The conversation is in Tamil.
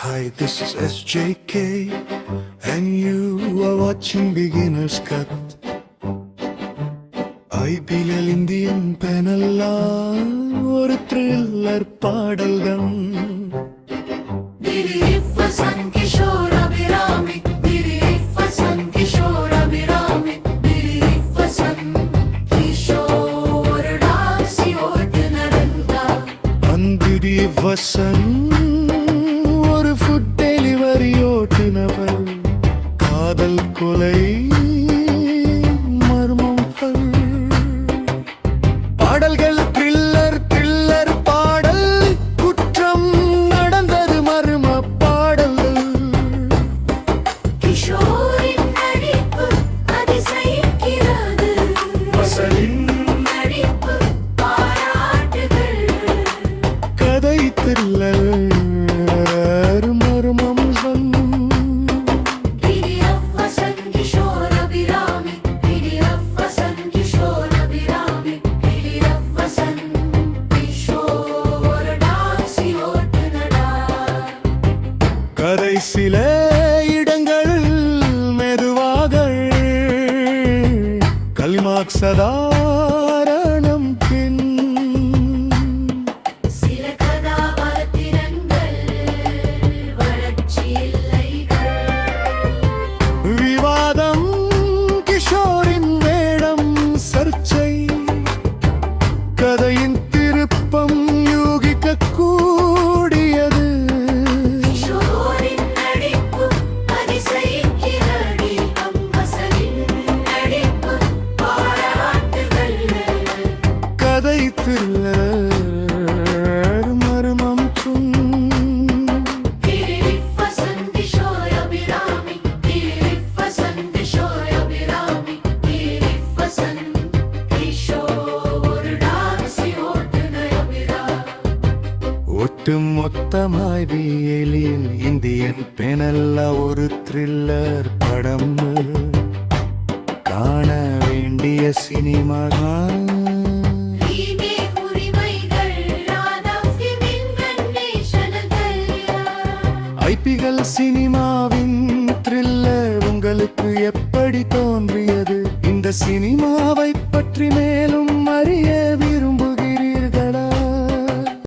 Hi, this is SJK, and you are watching Beginner's Cut. IPL Indian Penalla, ஒரு thriller பாடல்கள். வசந்த் ஒரு ஃபுட் டெலிவரி ஓட்டுநவர், காதல் கொலை மர்மங்கள், பாடல்கள் த்ரில்லர் த்ரில்லர் பாடல், குற்றம் நடந்தது மர்ம பாடல். கிஷோரின் நடிப்பு அதிசயிக்கிறது, வசலின் நடிப்பு பாராட்டுகள். கதை த்ரில்லர் மர்மம் கதை சில இடங்கள் மெதுவாக கலிமாக் சதாரணம் பின் சில கதாபாத்திரங்கள் வளர்ச்சி இல்லைகள். விவாதம் கிஷோரின் வேடம் சர்ச்சை, கதையின் திருப்பம் யூகிக்க கூடியது. கதை த்ரில்லர் மர்மம் ஒட்டுமொத்தமாய் வியலில் இந்தியன் பெனல்ல ஒரு த்ரில்லர் படம், காண வேண்டிய சினிமா. ஐபிஎல் சினிமாவின் த்ரில்லர் உங்களுக்கு எப்படி தோன்றியது? இந்த சினிமாவை பற்றி மேலும் அறிய